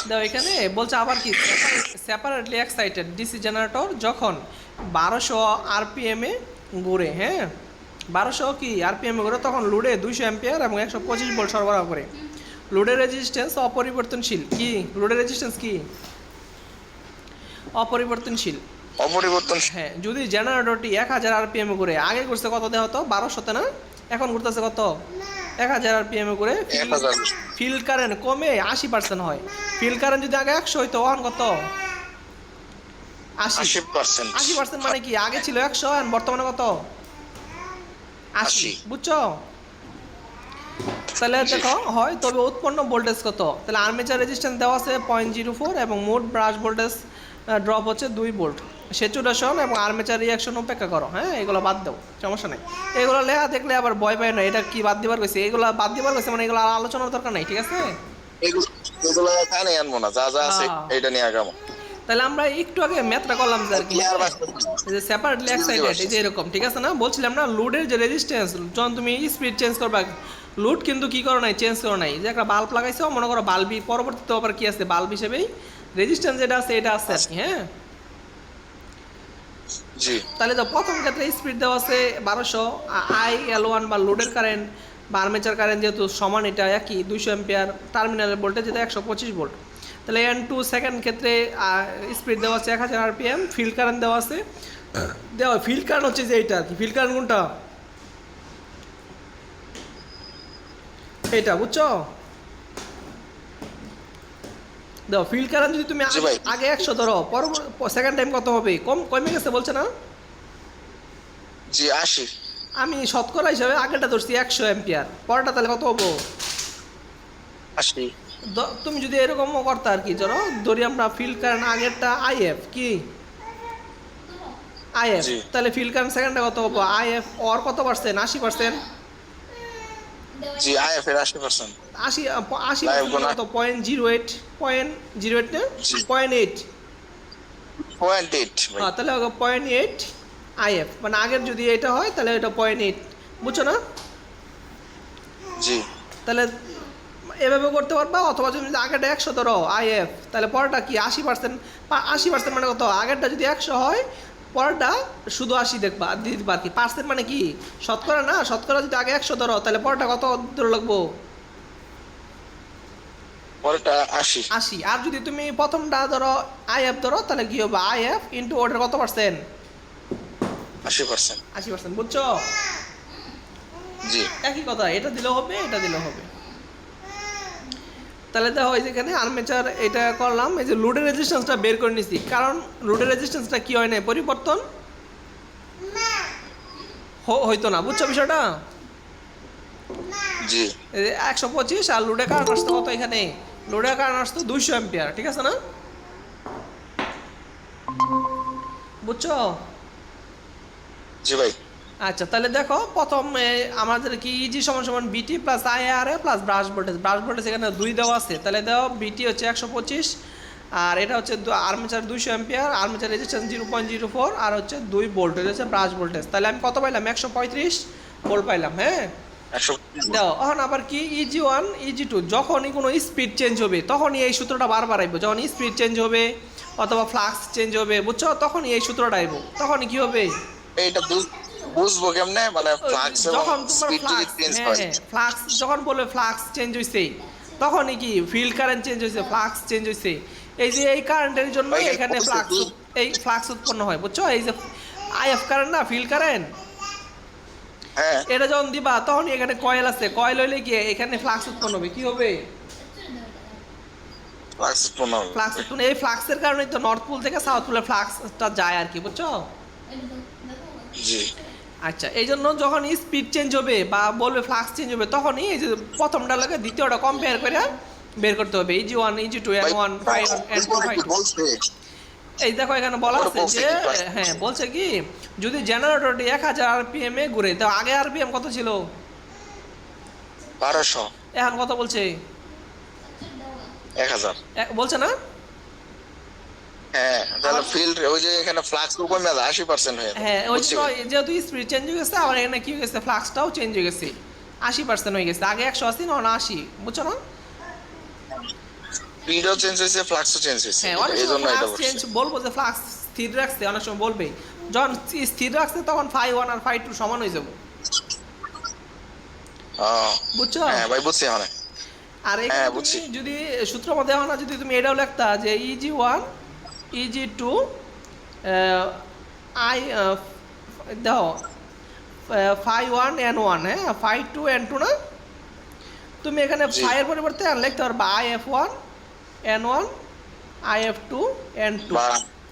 দাও এখানে বলছে আবার কি সেপারেটলি এক্সাইটেড ডিসি জেনারেটর যখন 1200 আরপিএমে ঘুরে, হ্যাঁ 1200 কি আরপিএমে ঘুরে, তখন লোডে 200 অ্যাম্পিয়ার এবং 125 ভোল্ট সরবরাহ করে। লোডের রেজিস্ট্যান্স অপরিবর্তনশীল। কি লোডের রেজিস্ট্যান্স কি? অপরিবর্তনশীল। অপরিবর্তনশীল। হ্যাঁ, যদি জেনারেটরটি 1000 আরপিএমে ঘুরে, আগে ঘুরছে কত দেহ তো 1200তে না, এখন ঘুরতেছে কত 1000 আরপিএমে ঘুরে, 1000। ফিল্ড কারেন্ট কমে 80% হয়। ফিল্ড কারেন্ট যদি আগে 100 হইতো, এখন কত 80। 80%। 80% মানে কি আগে ছিল 100 আর বর্তমানে কত 80, বুঝছো? তাহলে দেখো হয় তবে উৎপন্ন ভোল্টেজ কত। তাহলে আর্মেচার রেজিস্ট্যান্স দেওয়া আছে 0.04 এবং মোট ব্রাশ ভোল্টেজ ড্রপ হচ্ছে 2 ভোল্ট। স্যাচুরেশন এবং আর্মেচার রিঅ্যাকশন উপেক্ষা করো, হ্যাঁ এগুলো বাদ দাও, সমস্যা নেই। এগুলো লেখা দেখলে আবার ভয় পায় না, এটা কি বাদ দিবার কইছে, এগুলো বাদ দিবার কইছে মানে এগুলো আলোচনার দরকার নাই, ঠিক আছে? এগুলো কানে আনবো না, যা যা আছে এটা নিয়ে আগামো। তাহলে আমরা একটু আগে ম্যাথটা করলাম যে আর কি, যে সেপারেটলি এক্সাইটেড এই যে এরকম, ঠিক আছে না? বলছিলাম না লোডের যে রেজিস্ট্যান্স, যখন তুমি স্পিড চেঞ্জ করবা, লোড কিন্তু কি করো নাই, চেঞ্জ করো নাই, যে একটা বাল্ব লাগাইছো মনে করো, বাল্বই পরবর্তীতে আবার কি আছে, বাল্ব হিসেবেই রেজিস্ট্যান্স যেটা আছে এটা আছে আর কি, হ্যাঁ। জি। তাহলে তো প্রথম ক্ষেত্রে স্পিড দেওয়া আছে 1200, IL1 বা লোডের কারেন্ট বা আর্মেচার কারেন্ট যেহেতু সমান, এটা একই 200 অ্যাম্পিয়ার, টার্মিনালের ভোল্টেজ যেটা 125 ভোল্ট। তাহলে N2 সেকেন্ড ক্ষেত্রে স্পিড দেওয়া আছে 1000 আরপিএম, ফিল্ড কারেন্ট দেওয়া আছে, ফিল্ড কারেন্ট হচ্ছে যে এইটা আর কি, ফিল্ড কারেন্ট কোনটা, এইটা, বুঝছো? দেখো ফিল্ড কারেন্ট যদি তুমি আগে 100 ধরো, সেকেন্ড টাইম কত হবে, কমে গেছে বলছে না? জি 80। আমি শতকরা হিসাবে আগেটা ধরছি 100 অ্যাম্পিয়ার, পরেরটা তাহলে কত হবো 80। তুমি যদি এরকমও করতে আর কি, ধরো ধরি আমরা ফিল্ড কারেন্ট আগেরটা IF, কি IF, তাহলে ফিল্ড কারেন্ট সেকেন্ডে কত হবো IF ওর কত পার্সেন্ট, 80%। জি IF এর 80%। 80 কত 0.08, 0.08 না 0.8, 0.8 ভাই। হ্যাঁ তাহলে 0.8 IF, মানে আগের যদি এটা হয় তাহলে এটা 0.8, বুঝছো না? জি। তাহলে এভাবে করতে পারবা, অথবা তুমি যদি আগেরটা 100 ধরো IF, তাহলে পরেরটা কি 80%, 80% মানে কত, আগেরটা যদি 100 হয় পরেরটা শুধু 80 দেখবা দিতে পার কি, পার্সেন্ট মানে কি শতকরা না, শতকরা যদি আগে 100 ধরো তাহলে পরেরটা কত ধরে লাগবো পরেরটা 80। 80। আর যদি তুমি প্রথমটা ধরো IF ধরো, তাহলে কি হবে IF ইন্টু ওটার কত পার্সেন্ট, 80%। 80%, বুঝছো? জি। একই কথা, এটা দিলেও হবে এটা দিলেও হবে। তাহলে দেখো এই যেখানে আর্মেচার এটা করলাম, এই যে লোডের রেজিস্ট্যান্সটা বের করে নিছি, কারণ লোডের রেজিস্ট্যান্সটা কি হয় না, পরিবর্তন হইতো না, বুঝছো বিষয়টা? জি। 125 আর লোডের কারেন্ট আসতো কত, এখানে লোডের কারেন্ট আসতো 200 অ্যাম্পিয়ার, ঠিক আছে না? বুঝছো? জি ভাই। আচ্ছা তাহলে দেখো প্রথম আমাদের কি ইজি সমান সমান BT plus IARA plus brush voltage, brush voltage এখানে 2 দেওয়া আছে, তাহলে দাও BT হচ্ছে 125 আর এটা হচ্ছে আর্মেচার 200 অ্যাম্পিয়ার, আর্মেচার রেজিস্ট্যান্স 0.04 আর হচ্ছে 2 ভোল্ট, এটা হচ্ছে ব্রাশ ভোল্টেজ। তাহলে আমি কত পাইলাম 135 ভোল্ট পাইলাম, হ্যাঁ। দাও এখন আবার কি EG1 EG2 যখনই কোনো স্পিড চেঞ্জ হবে তখনই এই সূত্রটা বারবার আইব, যখন স্পিড চেঞ্জ হবে অথবা ফ্লাক্স চেঞ্জ হবে, বুঝছো, তখনই এই সূত্রটা আইব, তখনই কি হবে এইটা বুঝবো কেমনে, মানে ফ্লাক্স যখন তোমার স্পিড যদি চেঞ্জ হয়, ফ্লাক্স যখন বলবে ফ্লাক্স চেঞ্জ হইছে তখনই কি ফিল্ড কারেন্ট চেঞ্জ হইছে, ফ্লাক্স চেঞ্জ হইছে, এই যে এই কারেন্টের জন্য এখানে ফ্লাক্স উৎপন্ন হয়, বুঝছো? এই যে IF কারেন্ট না, ফিল্ড কারেন্ট, হ্যাঁ এটা যখন দিবা তখনই এখানে কয়েল আছে, কয়েল হইলে কি এখানে ফ্লাক্স উৎপন্ন হবে, কি হবে ফ্লাক্স উৎপন্ন হবে। ফ্লাক্স উৎপন্ন, এই ফ্লাক্সের কারণেই তো নর্থ পোল থেকে সাউথ পোলে ফ্লাক্সটা যায় আর কি, বুঝছো? জি। আচ্ছা এই জন্য যখন স্পিড চেঞ্জ হবে বা বলবে ফ্লাক্স চেঞ্জ হবে, তখনই এই যে প্রথমটা লাগে দ্বিতীয়টা কম্পেয়ার করে বের করতে হবে, EG1 EG2 N1 N1 N2 এই দেখো এখানে বলা আছে যে, হ্যাঁ বলছে কি যদি জেনারেটরটি 1000 আরপিএম এ ঘুরে, তো আগে আরপিএম কত ছিল 1200, এখন কত বলছে 1000 বলছে না? হ্যাঁ তাহলে ফিল্ড ওই যে এখানে ফ্লাক্স কমে যায় 80% হয়ে যায়, হ্যাঁ ওই যেহেতু স্পিড চেঞ্জ হয়ে গেছে, আবার এখানে কি হয়ে গেছে ফ্লাক্সটাও চেঞ্জ হয়ে গেছে, 80% হয়ে গেছে, আগে 180 না 80, বুঝছো না? স্পিডও চেঞ্জ হয়েছে, ফ্লাক্সও চেঞ্জ হয়েছে, হ্যাঁ, অনেক এই সময় জন্য এটা ফ্লাক্স করছে। চেঞ্জ বলবো যে ফ্লাক্স স্থির রাখছে, অনেক সময় বলবে যখন স্থির রাখছে তখন ফাই ওয়ান আর ফাই টু সমান হয়ে যাবো, বুঝছো? হ্যাঁ ভাই বুঝছি মানে। আর এখানে হ্যাঁ তুমি বুঝছি। যদি সূত্র মধ্যে না, যদি তুমি এটাও লিখতা যে E G one E G two I দাও ফাই ওয়ান এন ওয়ান, হ্যাঁ ফাই টু এন টু না, তুমি এখানে জি। ফাইয়ের পরিবর্তে লিখতে পারবা I F one N one I F two N two. বা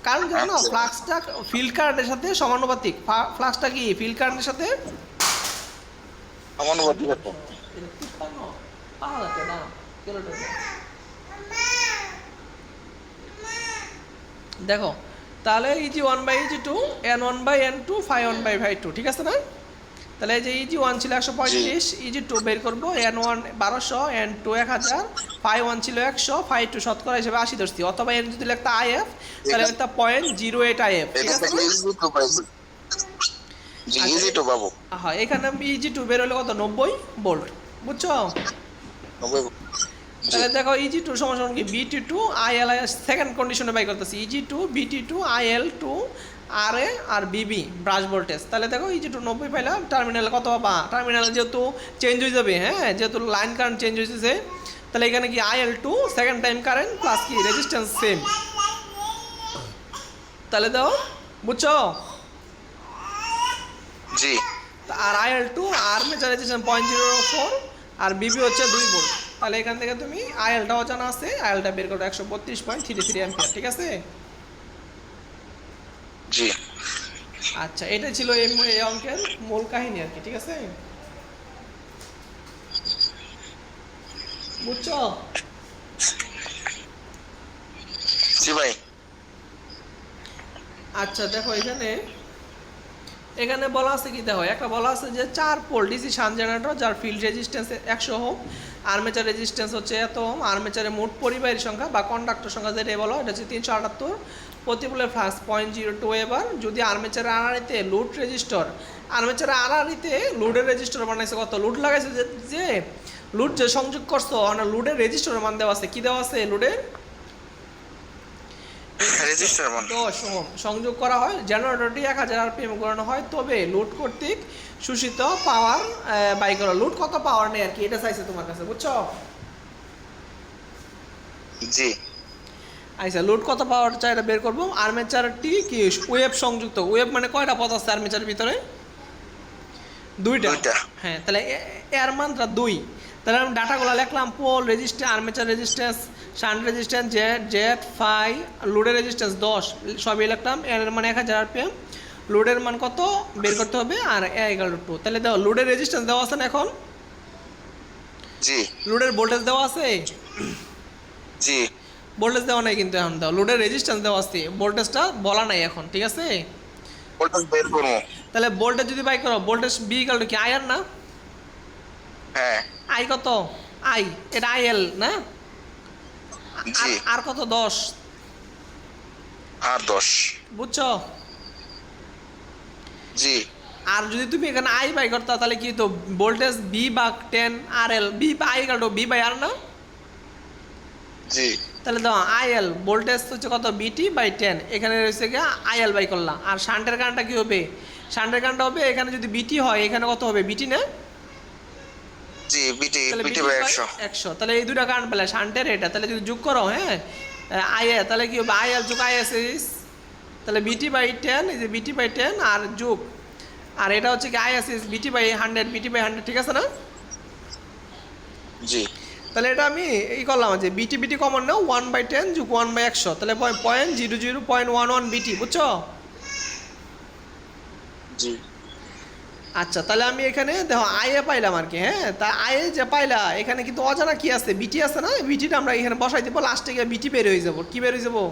কারণ কি জানো, আচ্ছা। ফ্লাক্সটা ফিল্ড কারেন্টের সাথে সমানুপাতিক। ফ্লাক্সটা কি ফিল্ড কারেন্টের সাথে আমার অনুভূতি দেখো। দেখো তাহলে E G one by E G two N one by N two phi one by phi two, ঠিক আছে না? তাহলে এই যে ইজি ওয়ান ছিল 135, ইজি টু বের করবো, N one 1200, N two 1000, phi one ছিল 100, ফাই টু শতকরা হিসেবে 80 ধরছি, অথবা এন যদি লিখতা আইএফ তাহলে লিখতা 0.08 আইএফ, ঠিক এটা আছে থেকে না? ইজি টু পাইছি। জি ইজি টু পাবো। হ্যাঁ, এখানে ইজি টু বের হলে কত 90 ভোল্ট, বুঝছো? 90। জি তাহলে দেখো ইজি টু সমান কি বিটি টু আইএল, সেকেন্ড কন্ডিশনে বাই করতেছি EG two BT two IL two R A R BB brush voltage. তাহলে দেখো ইজি টু 90 পাইলাম, টার্মিনালে কত পাবা, টার্মিনালে যেহেতু চেঞ্জ হয়ে যাবে, হ্যাঁ যেহেতু লাইন কারেন্ট চেঞ্জ হয়েছে, তাহলে এখানে কি I L two second time current plus কি রেজিস্ট্যান্স সেম, তাহলে দাও, বুঝছো? জি আর আইএল টু আর্মেচার রেজিস্ট্যান্স 0.04 আর বিবি হচ্ছে 2 ভোল্ট। তাহলে এখান থেকে তুমি আইএলটাও জানা আছে, আইএলটা বের করো 132.33 অ্যাম্পিয়ার, ঠিক আছে? জি আচ্ছা, এটা ছিল এই অঙ্কের মূল কাহিনী আর কি, ঠিক আছে? বুঝছো? জি ভাই। আচ্ছা দেখো এখানে এখানে বলা আছে কি, দেখো একটা বলা আছে যে 4 পোল ডিসি শান্ট জেনারেটর যার field resistance 100 ohm, armature resistance হচ্ছে এত ওহম, আর্মেচারের মোট পরিবাহীর সংখ্যা বা কন্ডাক্টর সংখ্যা যেটা বলো এটা হচ্ছে 378, প্রতি পোলের ফ্লাক্স 0.02 এবার। যদি আর্মেচারের আড়াআড়িতে লোড রেজিস্টর, আর্মেচারের আড়াআড়িতে লোডের রেজিস্টর বানাইছে কত, লোড লাগাইছে যে লোড যে সংযোগ করছো, না লোডের রেজিস্টরের মান দেওয়া আছে, কি দেওয়া আছে লোডের রেজিস্টার মান 10 ওহম সংযোগ করা হয়, জেনারেটরটি 1000 আরপিএম ঘোরানো হয়, তবে লোড কর্তৃক শোষিত পাওয়ার বাই করা, লোড কত পাওয়ার নেই আর কি, এটা চাইছে তোমার কাছে, বুঝছো? জি আচ্ছা, লোড কত পাওয়ার চাই এটা বের করবো। আর্মেচারটি কি ওয়েব সংযুক্ত, ওয়েব মানে কয়টা পথ আছে আর্মেচারের ভিতরে, দুইটা। দুইটা। হ্যাঁ, তাহলে এর মানটা 2, তাহলে আমি ডাটাগুলো লিখলাম, pole resistance, armature resistance, shunt resistance, Z phi, লোডের রেজিস্ট্যান্স 10 সবই লিখলাম, এর মানে 1000 আরপিএম, লোডের মান কত বের করতে হবে, আর A=2। তাহলে দেখো লোডের রেজিস্ট্যান্স দেওয়া আছে না, এখন জি লোডের ভোল্টেজ দেওয়া আছে, জি ভোল্টেজ দেওয়া নাই কিন্তু, এখন দাও লোডের রেজিস্ট্যান্স দেওয়া আছে, ভোল্টেজটা বলা নাই এখন, ঠিক আছে? ভোল্টেজ বের করবো। তাহলে ভোল্টেজ যদি বাই করো, ভোল্টেজ বি ইকুয়াল টু কি আই আর না, হ্যাঁ আই কত, আই এটা আই এল না, জি আর কত 10, আর 10। বুঝছো? জি আর যদি তুমি এখানে আই বাই করতা তাহলে কি তো ভোল্টেজ বি বা 10 আর এল, বি বা I equal to B by R না, জি তাহলে দাও আই এল ভোল্টেজ হচ্ছে কত বিটি বাই 10, এখানে রয়েছে গিয়ে আই এল বাই করলাম। আর শান্টের কারেন্টটা কি হবে, শান্টের কারেন্টটা হবে এখানে যদি বিটি হয় এখানে কত হবে বিটি না, জি বিটি তাহলে বিটি বিটি বাই বাই 100। 100, তাহলে এই দুটা কারেন্ট পেলে শান্টের এটা, তাহলে যদি যোগ করো, হ্যাঁ আই এ, তাহলে কি হবে আই এল যোগ আই এস, তাহলে বিটি বাই 10, এই যে বিটি বাই 10 আর যোগ, আর এটা হচ্ছে কি আই এস বিটি বাই 100, বিটি বাই 100, ঠিক আছে না? জি তাহলে এটা আমি এই করলাম যে বিটি বিটি কমন নাও, 1/10 যোগ 1/100, তাহলে 0.00.11 বিটি, বুঝছো? জি আচ্ছা, তাহলে আমি এখানে দেখো আই এ পাইলাম আর কি, হ্যাঁ তা আই এ যে পাইলা এখানে কিন্তু অজানা কি আছে, বিটি আছে না, বিটিটা আমরা এখানে বসাই দেবো, লাস্টে গিয়ে বিটি বের হয়ে যাবো, কি বের হয়ে যাবো,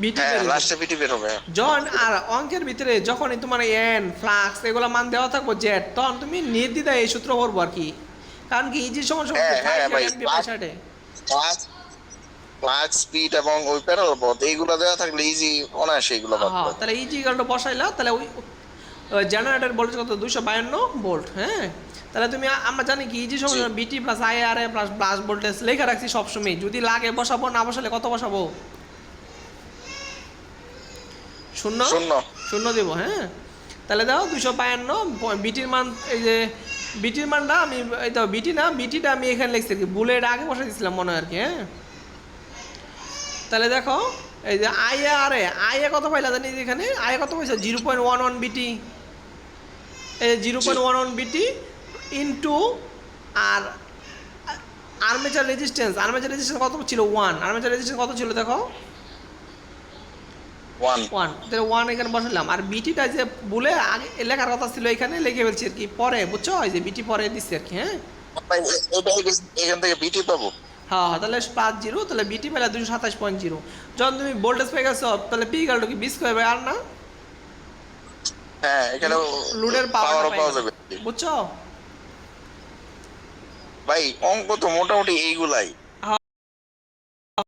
বিটি হ্যাঁ বের হয়ে যাবো। লাস্টে বিটি বের হবে। যখন আর অঙ্কের ভিতরে যখনই তোমার এন ফ্লাক্স এগুলো মান দেওয়া থাকবো জেড, তখন তুমি নির্দ্বিধায় এই সূত্র করবো আর কি, কারণ কি ইজি সমস্যা হ্যাঁ, হ্যাঁ ভাই, ক্লাস ফ্লাক্স স্পিড এবং ওই প্যারালাল পথ এইগুলো দেওয়া থাকলে ইজি অনায়াসে এগুলো বাদ হ্যাঁ, পাবে। তাহলে ইজি ইকুয়াল টু বসাইলা, তাহলে ওই জেনারেটর ভোল্টেজ কত 252 ভোল্ট, হ্যাঁ তাহলে তুমি আমরা জানি কি ইজি সমস্যা বিটি plus IRA plus brush voltage লেখা রাখছি সবসময়, যদি লাগে বসাবো, না বসালে কত বসাবো? শূন্য শূন্য শূন্য দেবো। হ্যাঁ, তাহলে দাও 252 বিটির মান, এই যে বিটির মানটা আমি এই তো বিটি না, বিটিটা আমি এখানে লিখছি আর কি, বুলেট আগে বসে দিয়েছিলাম মনে হয় আর কি। হ্যাঁ, তাহলে দেখো এই যে আইএ কত পাইলা জানি এখানে, আইএ কত পাইছে 0.11 বিটি, এই 0.11 বিটি ইন্টু আর আর্মেচার রেজিস্ট্যান্স কত ছিল 1, আর্মেচার রেজিস্ট্যান্স কত ছিল দেখো 1, তাহলে 1 এখানে বসালাম। আর বিটিটা যে বলে আগে লেখার কথা ছিল এখানে লিখে ফেলছি আর কি পরে, বুঝছো, এই যে বিটি পরে দিচ্ছি আর কি। হ্যাঁ, ভাই এখান থেকে বিটি পাবো। হ্যাঁ হ্যাঁ, তাহলে +0, তাহলে বিটি পেলে 227.0। যখন তুমি ভোল্টেজ পেয়ে গেছো তাহলে পি ইকুয়াল টু কি বি স্কয়ার বাই আর না? হ্যাঁ, এখানে লোডের পাওয়ার পাওয়া যাবে। বুঝছো ভাই অঙ্ক তো মোটামুটি এইগুলাই।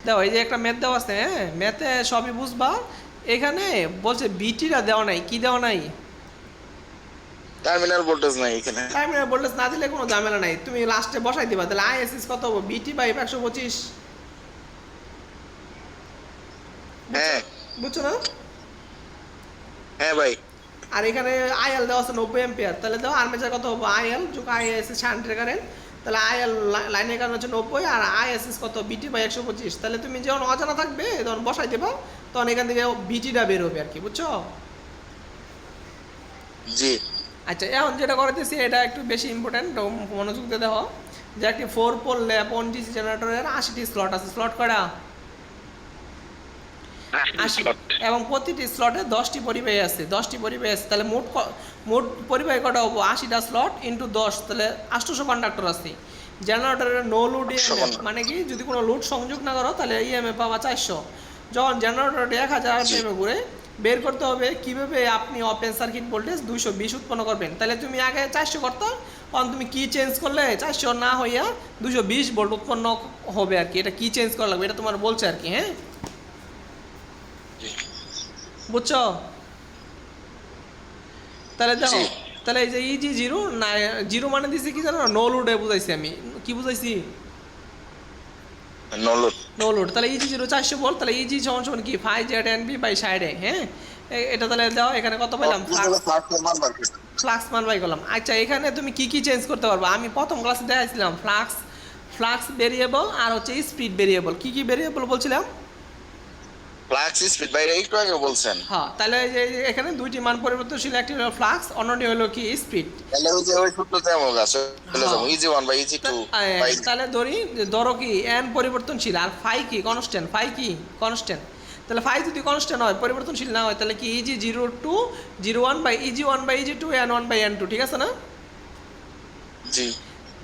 দাও, এই যে একটা ম্যাথ দেওয়া আছে, হ্যাঁ ম্যাথে সবই বুঝবা। এখানে বলছে বিটিটা দেওয়া নাই, কি দেওয়া নাই? টার্মিনাল ভোল্টেজ নাই এখানে। টার্মিনাল ভোল্টেজ না দিলে কোনো ঝামেলা নাই, তুমি লাস্টে বসাই দিবা। তাহলে আইএসএস কত হবে? বিটি বাই 125। হ্যাঁ, বুঝছো না? হ্যাঁ ভাই। আর এখানে আইএল দেওয়া আছে 90 এম্পিয়ার, তাহলে দাও আর্মেচার কত হবে? আইএল যোগ আইএসএস শান্টের কারেন্ট, তাহলে আইএল লাইনের কারণ হচ্ছে 90 আর আইএসএস কত? বিটি বাই 125। তাহলে তুমি যখন অজানা থাকবে তখন বসাই দেবা, তখন এখান থেকে বিটিটা বের হবে আর কি, বুঝছো? জি। আচ্ছা, এখন যেটা করাতেছি এটা একটু বেশি ইম্পর্টেন্ট, মনোযোগ দিয়ে দেখো যে একটি 4 পোল ল্যাপ অন ডিসি জেনারেটরের 80টি স্লট আছে। স্লট কয়টা? 80, এবং প্রতিটি স্লটে 10টি পরিবাহী আছে, 10টি পরিবাহী আছে। তাহলে মোট পরিবাহী কটা হবো? 80টা স্লট ইন্টু 10, তাহলে 800 কন্ডাক্টর আছে। জেনারেটরের নো লোড ইএমএফ মানে কি, যদি কোনো লোড সংযোগ না করো তাহলে ইএমএফ পাবা 400। যখন জেনারেটরটি 1000 আরপিএমে ঘুরে, বের করতে হবে কিভাবে আপনি ওপেন সার্কিট ভোল্টেজ 220 উৎপন্ন করবেন। তাহলে তুমি আগে 400 করতো, কারণ তুমি কি চেঞ্জ করলে 400 না হইয়া 220 ভোল্ট উৎপন্ন হবে আর কি। এটা কি চেঞ্জ করা লাগবে এটা তোমার বলছে আর কি। হ্যাঁ, বুঝছো? তাহলে দেখো, তাহলে এই যে ইজি জিরো না, জিরো মানে দিছি কি জানো? নো লোডে বুঝাইছি আমি, কি বুঝাইছি? No load. তাহলে ইজি জিরো 400 ভোল্ট, তাহলে ইজি সমান সমান কি 5ZNB বাই 60। হ্যাঁ, এটা তাহলে দাও এখানে কত পেলাম? ফ্লাক্স মান বাই করলাম। আচ্ছা, এখানে তুমি কি কি চেঞ্জ করতে পারবা? আমি প্রথম ক্লাসে দেখাইছিলাম ফ্লাক্স ভেরিয়েবল আর হচ্ছে স্পিড ভেরিয়েবল। কি কি ভেরিয়েবল বলছিলাম? ফ্লাক্স স্পিড ভাই একটু আগে বলছেন। হ্যাঁ, তাহলে এখানে দুইটি মান পরিবর্তনশীল, একটি হলো ফ্লাক্স, অন্যটি হলো কি স্পিড। তাহলে ওই সূত্রতে আমল আছে, চলে যাব ইজি 1 বাই ইজি 2 বাই। তাহলে ধরো কি n পরিবর্তনশীল আর ফাই কি কনস্ট্যান্ট, ফাই কি কনস্ট্যান্ট। তাহলে ফাই যদি কনস্ট্যান্ট হয়, পরিবর্তনশীল না হয়, তাহলে কি E G 0 by E G 1 by E G 2 n1 by n2, ঠিক আছে না? জি।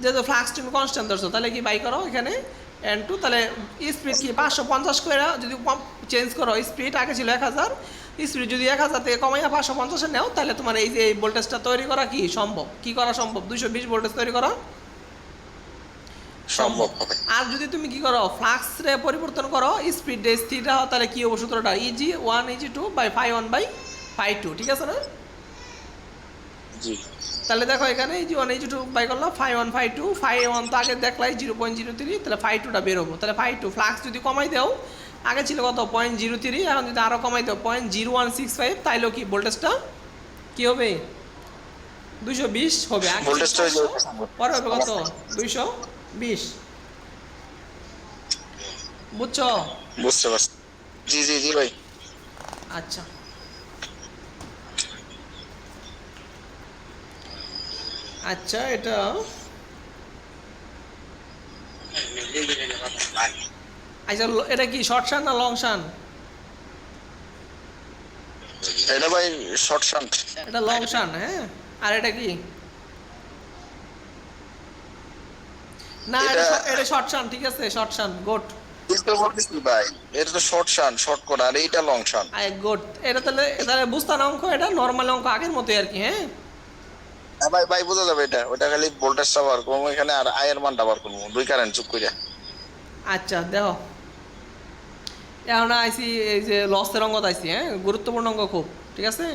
যেহেতু ফ্লাক্স তুমি কনস্ট্যান্ট ধরছো, তাহলে কি বাই করো এখানে n2। তাহলে স্পিড কি 550 করে যদি চেঞ্জ করো, স্পিড আগে ছিল 1000, স্পিড যদি 1000 থেকে কমাইয়া 550 নেও, তাহলে তোমার এই যে এই ভোল্টেজটা তৈরি করা কি সম্ভব? কি করা সম্ভব? 220 ভোল্টেজ তৈরি করা সম্ভব। আর যদি তুমি কি করো, ফ্লাক্স রে পরিবর্তন করো, স্পিড রে স্থির রাখো, তাহলে কি হবে সূত্রটা? E G 1 E G 2 by phi 1 by phi 2, ঠিক আছে না? জি। তাহলে দেখো এখানে ইজি 1 ইজি 2 বাই করলাম ফাই 1 ফাই 2, ফাই 1 তো আগে দেখলাই 0.03, তাহলে ফাই 2টা বের হবো। তাহলে ফাই 2 ফ্লাক্স যদি কমাই দাও, আগে ছিল কত 0.03, এখন যদি আরো কমাই দাও 0.0165, তাইলেও কি ভোল্টেজটা কি হবে? 220 হবে। ভোল্টেজটা পরে হবে কত? 220। বুঝছো? বুঝতে পারছি। জি জি জি ভাই। আচ্ছা, আচ্ছা, এটা আচ্ছা, এটা কি শর্ট শান না লং শান? এটা ভাই শর্ট শান্ট। এটা লং শান। হ্যাঁ, আর এটা কি? না, এটা শর্ট শান, ঠিক আছে, শর্ট শান, গুড। এটা বলতেছি ভাই, এটা তো শর্ট শান্ট, শর্ট করা, আর এইটা লং শান্ট। গুড। এটা তাহলে বুঝতা না অঙ্ক, এটা নরমাল অঙ্ক আগের মতোই আর কি। হ্যাঁ, ভাই ভাই বোঝা যাবে এটা, ওটা খালি ভোল্টেজটা বার করবো এখানে, আর আয়ের মানটা বার করবো, দুই কারেন্ট চুপ কইরা। আচ্ছা, দেখো এখন আইসি এই যে লসের অঙ্ক আইসি। হ্যাঁ, গুরুত্বপূর্ণ অঙ্ক খুব, ঠিক আছে।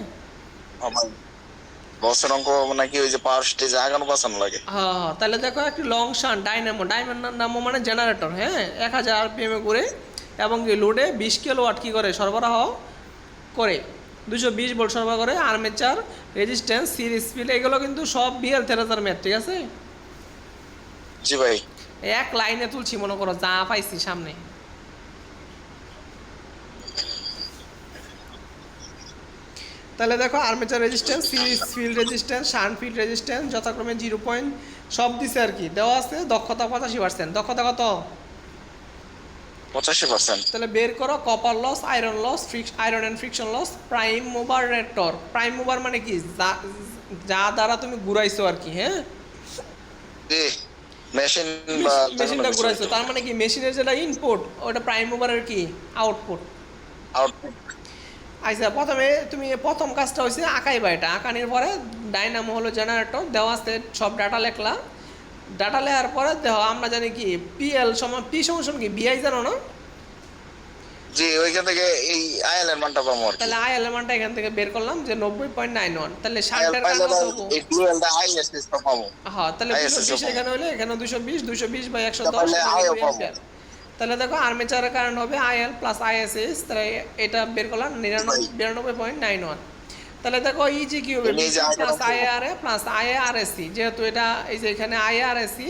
লসের অঙ্ক নাকি ওই যে পাওয়ার স্টেজে আগানো বাঁচানো লাগে। হ্যাঁ হ্যাঁ, তাহলে দেখো একটি লং শান ডাইনামো, ডাইনামো মানে জেনারেটর, হ্যাঁ 1000 আরপিএমে ঘুরে এবং এই লোডে 20 কিলোওয়াট কী করে সরবরাহ করে, 220 ভোল্ট সরবরাহ করে। আর্মেচার রেজিস্ট্যান্স সিরিজ স্পিড এগুলো কিন্তু সব বিএল থেরাজার ম্যাথ, ঠিক আছে। জি ভাই। এক লাইনে তুলছি মনে করো যা পাইছি সামনে। তাহলে দেখো armature resistance, series field resistance, shunt field resistance যথাক্রমে 0 পয়েন্ট সব দিছে আর কি, দেওয়া আছে। দক্ষতা 85%, দক্ষতা কত? 85%। তাহলে বের করো copper loss, iron loss, iron and friction loss, prime mover রেটর। প্রাইম মুভার মানে কি? যা দ্বারা তুমি ঘুরাইছো আর কি, হ্যাঁ জি, মেশিন বা মেশিনটা ঘুরাইছো, তার মানে কি মেশিনের যেটা ইনপুট ওটা প্রাইম মুভারের কি আউটপুট। আউটপুট। আচ্ছা, প্রথমে তুমি প্রথম কাজটা হয়েছে আঁকাইবা, এটা আঁকানির পরে ডাইনামো হলো জেনারেটর, দেওয়া আছে সব ডাটা লেখলা। ডাটা লেখার পরে দেখো আমরা জানি কি পিএল সমান পি সমান কি বিআই, জানো না? জি, ওইখান থেকে এই আইএল এর মানটা পাবো আর কি। তাহলে আই এলিমেন্টটা এখান থেকে বের করলাম যে 90.91, তাহলে আইএল শান্টের পাইলে কারণে তো হবো। এই ডুয়েলটা আইএসএস তো পাবো। হ্যাঁ, তাহলে ISS 220 পাবো। এখানে হলে এখানে 220 বাই 110 তাহলে আইও পাবো। অ্যাম্পিয়ার। তাহলে দেখো আর্মেচারের কারেন্ট হবে আইএল প্লাস আইএসএস, তাহলে এটা বের করলাম 92.91। তাহলে দেখো ইজি কি হবে, এই যে প্লাস আইআর আইএআরএ প্লাস আইএআরএসি, যেহেতু এটা এই যে এখানে আইএআরএসি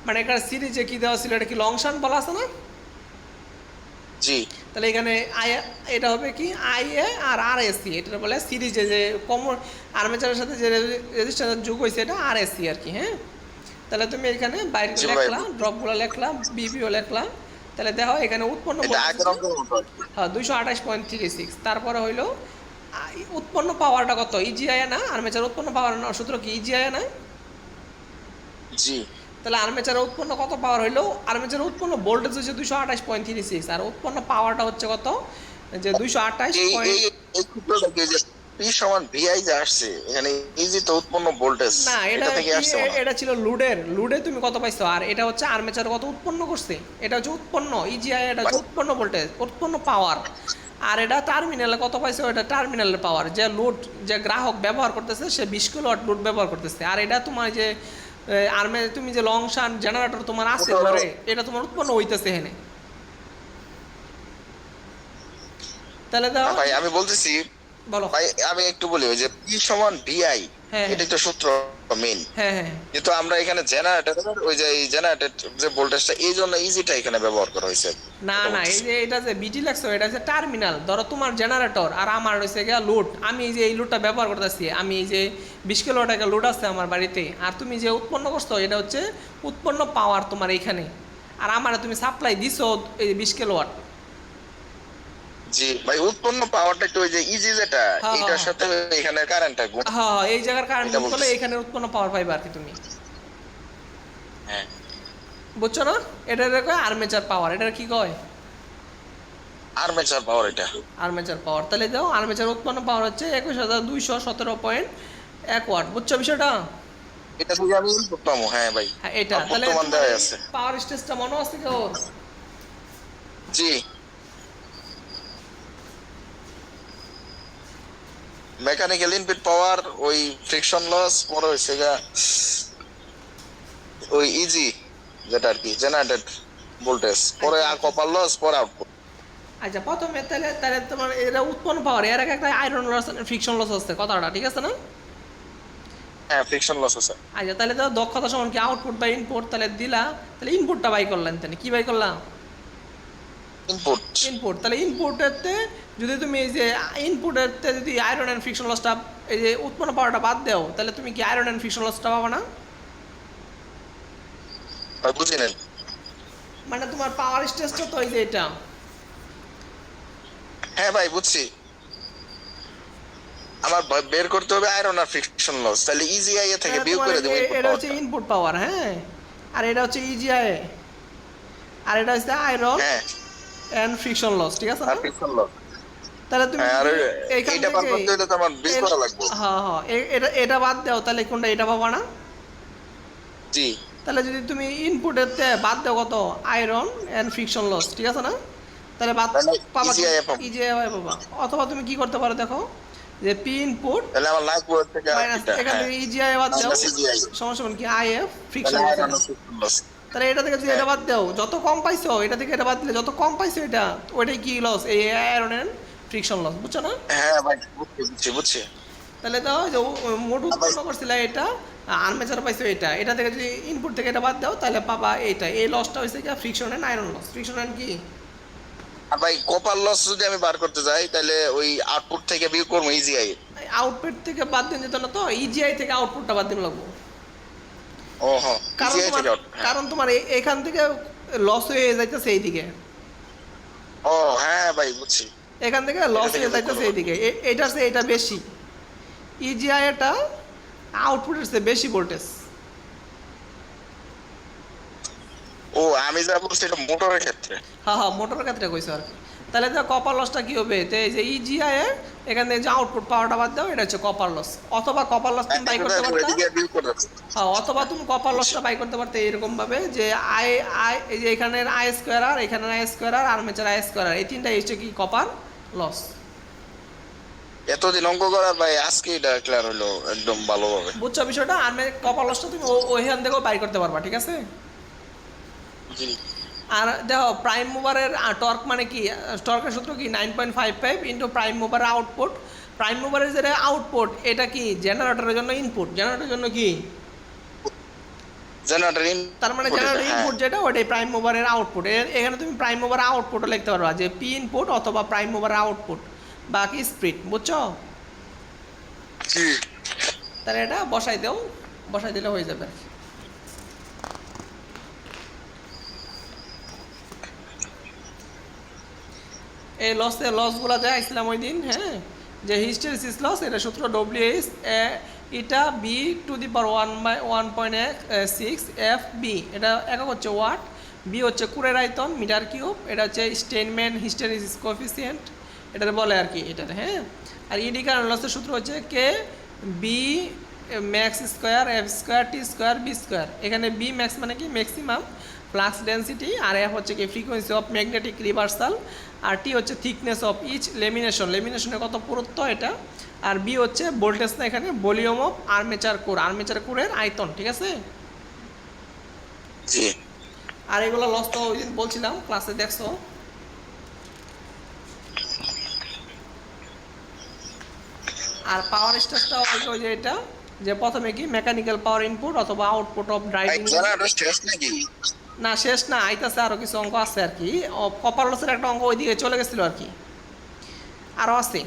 মানে এটা সিরিজে কি দেওয়া ছিল, এটা কি লং শান্ট বলা আছে না? জি। তাহলে এখানে এটা হবে কি আইএ আর আরএসি, এটা বলে সিরিজে যে কমন আর্মেচারের সাথে যে রেজিস্ট্যান্স যোগ হয়েছে এটা আরএসি আর কি, হ্যাঁ। তাহলে তুমি এখানে বাইরে জি ভাই। লেখলা, ড্রপগুলো লেখলা, বিপিও লেখলা। তাহলে দেখো এখানে উৎপন্ন এটা আগের অঙ্কের মতো। হ্যাঁ 228.36। তারপরে হইলো উৎপন্ন পাওয়ারটা কত? ইজিআই না আর্মেচার উৎপন্ন পাওয়ার সূত্র কি ইজিআই না? জি। তাহলে আর্মেচারে উৎপন্ন কত পাওয়ার হইলো? আর্মেচারে উৎপন্ন ভোল্টেজ হচ্ছে 228.36 আর উৎপন্ন পাওয়ারটা হচ্ছে কত? যে 228 এই এই এই সূত্রটা কি যে পি সমান ভিআই যে আসছে এখানে ইজি তো উৎপন্ন ভোল্টেজ না, এটা থেকে আসছে মনে হয়। এটা ছিল লুডে তুমি কত পাইছো, আর এটা হচ্ছে আর্মেচার কত উৎপন্ন করছে, এটা হচ্ছে উৎপন্ন ইজিআই, এটা হচ্ছে উৎপন্ন ভোল্টেজ, উৎপন্ন পাওয়ার। আর এটা টার্মিনালে কত পাইছো, এটা টার্মিনালের পাওয়ার, যে লোড যে গ্রাহক ব্যবহার করতেছে সে 20 কিলোওয়াট লোড ব্যবহার করতেছে। আর এটা তোমার যে তুমি যে লং শান জেনারেটর তোমার আছে ঘরে, এটা তোমার উৎপন্ন হইতেছে এখানে। তাহলে দাও ভাই আমি বলতেছি, বলো। ভাই আমি একটু বলি ওই যে পি সমান ভিআই, হ্যাঁ, এটাই তো সূত্র মেইন। হ্যাঁ হ্যাঁ কিন্তু আমরা এখানে জেনারেটর ওই যে জেনারেটর যে ভোল্টেজটা এই জন্য ইজিটা এখানে ব্যবহার করা হয়েছে। না না, এই যে এটা যে বিটি লাগছে এটা হচ্ছে টার্মিনাল। ধরো তোমার জেনারেটর আর আমার হচ্ছে গিয়া লোড, আমি এই যে এই লোডটা ব্যবহার করতেছি, আমি এই যে 20 কিলো টাকা লোড আছে আমার বাড়িতে, আর তুমি যে উৎপন্ন করছো এটা হচ্ছে উৎপন্ন পাওয়ার তোমার এইখানে, আর আমার তুমি সাপ্লাই দিছো এই 20 কিলোওয়াট। জি ভাই, উৎপন্ন পাওয়ারটা একটু ওই যে ইজি যেটা হ্যাঁ, এটার হ্যাঁ। সাথে এখানে কারেন্টটা গুণ। হ্যাঁ, এই জায়গার কারণ এটা করলে বলছি। এখানে উৎপন্ন পাওয়ার পাইবা আর কি তুমি, হ্যাঁ, বুঝছো না? এটা কয় আর্মেচার পাওয়ার, এটা কি কয় আর্মেচার পাওয়ার এটা। আর্মেচার পাওয়ার। তাহলে দাও আর্মেচার উৎপন্ন পাওয়ার হচ্ছে 21,217.1 ওয়াট, বুঝছো বিষয়টা? এটা থেকে আমি ইনপুট পাবো। হ্যাঁ ভাই, হ্যাঁ এটা তাহলে বর্তমান দেওয়া আছে। পাওয়ার স্টেজটা মনে আছে কি ওর? জি, মেকানিক্যাল ইনপুট পাওয়ার, ওই ফ্রিকশন লস, পরে হইছে গা ওই ইজি যেটা আর কি জেনারেটেড ভোল্টেজ, পরে আর কপার লস, পরে আউটপুট। আচ্ছা, প্রথমে তাহলে তাহলে তোমার এটা উৎপন্ন পাওয়ার, এর আগে একটা আয়রন লস ফ্রিকশন লস আছে, কথাটা ঠিক আছে না? হ্যাঁ, ফ্রিকশন লস আছে। আচ্ছা, তাহলে তো দক্ষতা সমান কি আউটপুট বাই ইনপুট, তাহলে দিলা, তাহলে ইনপুটটা বাই করলেন, তাহলে কি বাই করলাম? ইনপুট। ইনপুট। তাহলে ইনপুটেরতে যদি তুমি এই যে ইনপুটেরতে যদি আয়রন অ্যান্ড ফ্রিকশন লসটা এই যে উৎপন্ন পাওয়ারটা বাদ দাও, তাহলে তুমি কি আয়রন অ্যান্ড ফ্রিকশন লসটা পাবা না? বুঝি নেন। মানে তোমার পাওয়ার স্টেজটা তো এই যে এটা। হ্যাঁ ভাই, বুঝছি। আমার বের করতে হবে আয়রন আর ফ্রিকশন লস, তাহলে ইজি আই এ থেকে তাহলে বিয়োগ তোমার করে এই দেব যে ইনপুট এটা হচ্ছে পাওয়ারটা। ইনপুট পাওয়ার, হ্যাঁ, আর এটা হচ্ছে ইজিআই, আর এটা হচ্ছে আয়রন হ্যাঁ, অ্যান্ড ফ্রিকশন লস, ঠিক আছে না? আর ফ্রিকশন লস। তাহলে তুমি হ্যাঁ, আর যদি এইখান এইটা বার থেকে করতে হলে তো আমার বিল করা লাগবে। হ্যাঁ হ্যাঁ এটা এটা বাদ দাও, তাহলে কোনটা এটা পাবা না? জি। তাহলে যদি তুমি ইনপুটেরতে বাদ দাও কত আয়রন অ্যান্ড ফ্রিকশন লস, ঠিক আছে না? তাহলে বাদ তাহলে পাবা EGI পাবো। ইজিআই পাবা। অথবা তুমি কি করতে পারো দেখো, যে পি ইনপুট তাহলে আমার লাগবে হচ্ছে গিয়ে মাইনাস এটা, এখান হ্যাঁ, থেকে ইজিআই বাদ দাও, মাইনাস ইজিআই, সমান সমান কি আইএফ তাহলে friction loss. Iron friction loss. তাহলে এটা থেকে যদি হ্যাঁ এটা বাদ দাও, যত কম পাইছো এটা থেকে এটা বাদ দিলে যত কম পাইছো এটা, ওইটাই কি লস, এই আয়রনের ফ্রিকশন লস, বুঝছো না? হ্যাঁ ভাই, বুঝছি। তাহলে দাও যে মোট ভাই উৎপন্ন করছিলে এটা, আর্মেচার পাইছো এটা, এটা থেকে যদি ইনপুট থেকে এটা বাদ দাও তাহলে পাবা এইটা, এই লসটা হয়েছে কি friction and iron loss. Friction and কি আর ভাই কপার লস যদি আমি বার করতে যাই তাহলে ওই আউটপুট থেকে বিয়োগ করবো ইজিআই। আউটপুট থেকে বাদ দিন যেত না তো, ইজিআই থেকে আউটপুটটা বাদ দিন লাগবো। ও হ্যাঁ, কারণ ইজিআই তোমার থেকে আউট, হ্যাঁ। কারণ তোমার এখান থেকে লস হয়ে যাইতেছে এইদিকে, ও হ্যাঁ ভাই বুঝছি। এখান থেকে লস থেকে হয়ে যাইতেছে করবো। এইদিকে, এটার চেয়ে এটা বেশি, ইজিআই এটা আউটপুটের চেয়ে বেশি ভোল্টেজ। ও আমি যা বলছি এটা মোটরের ক্ষেত্রে। হ্যাঁ হ্যাঁ, মোটরের ক্ষেত্রে কইছো আর কি। তাহলে তো কপার লসটা কি হবে, তো এই যে ইজিআই এর এখান থেকে যে আউটপুট পাওয়ারটা বাদ দাও, এটা হচ্ছে কপার লস। অথবা কপার লস তুমি বাই করতে পারতা, ওইদিকে বিয়োগ করে দাও। হ্যাঁ, অথবা তুমি কপার লসটা বাই করতে পারতে এরকম ভাবে যে আই আই এই যে এখানের আই স্কোয়ার আর এখানের I square R armature I square R, এই তিনটাই হচ্ছে কি কপার লস। এতদিন অঙ্ক করার ভাই আজকে এটা ক্লিয়ার হলো একদম ভালোভাবে। বুঝছো বিষয়টা? আর কপার লসটা তুমি ওইখান থেকেও বাই করতে পারবা, ঠিক আছে? জি। আর দেখো প্রাইম মুভারের টর্ক মানে কি, টর্কের সূত্র কি 9.55 ইন্টু প্রাইম মুভারের আউটপুট। প্রাইম মুভারের যেটা আউটপুট এটা কি জেনারেটরের জন্য ইনপুট, জেনারেটরের জন্য কি, জেনারেটর তার মানে জেনারেটর হ্যাঁ। ইনপুট যেটা ওটাই প্রাইম মুভারের আউটপুট। এখানে তুমি প্রাইম মুভারের আউটপুটও লিখতে পারবা যে পি ইনপুট অথবা প্রাইম মুভারের আউটপুট বাকি স্প্রিট, বুঝছো? জি। তাহলে এটা বসাই দাও, বসাই দিলে হয়ে যাবে। এই লসগুলো যা আসছিলাম ওই দিন, হ্যাঁ, যে হিস্টেরিসিস লস, এটা সূত্র ডব্লিউএইচ এটা B to the power 1/1.6 F B, এটা একক হচ্ছে ওয়াট, বি হচ্ছে কুরের আয়তন মিটার কিউব, এটা হচ্ছে স্টেইনম্যান হিস্টেরিসিস কোএফিসিয়েন্ট এটাতে বলে আর কি এটাতে, হ্যাঁ। আর ইডি কারেন্ট লসের সূত্র হচ্ছে K B max square F square T square V square. এখানে বি ম্যাক্স মানে কি ম্যাক্সিমাম ফ্লাক্স ডেন্সিটি, আর এফ হচ্ছে কি ফ্রিকোয়েন্সি অফ ম্যাগনেটিক রিভার্সাল, আর টি হচ্ছে থিকনেস অফ ইচ লেমিনেশন, লেমিনেশনের কত পুরুত্ব এটা, আর বি হচ্ছে ভোল্টেজ না এখানে volume of armature core, armature কোরের আয়তন, ঠিক আছে? জি। আর এগুলো লস তো ওই দিন বলছিলাম ক্লাসে, দেখছো? আর পাওয়ার স্টেজটা ওই যে এটা, যে প্রথমে কি মেকানিক্যাল পাওয়ার ইনপুট অথবা আউটপুট অফ ভাই ড্রাইভিং। জেনারেটর শেষ নাকি? না শেষ না, আইতাছে আরও কিছু অঙ্ক আছে আর কি, কপার লসের একটা অঙ্ক ওইদিকে চলে গেছিলো আর কি, আরও আছে।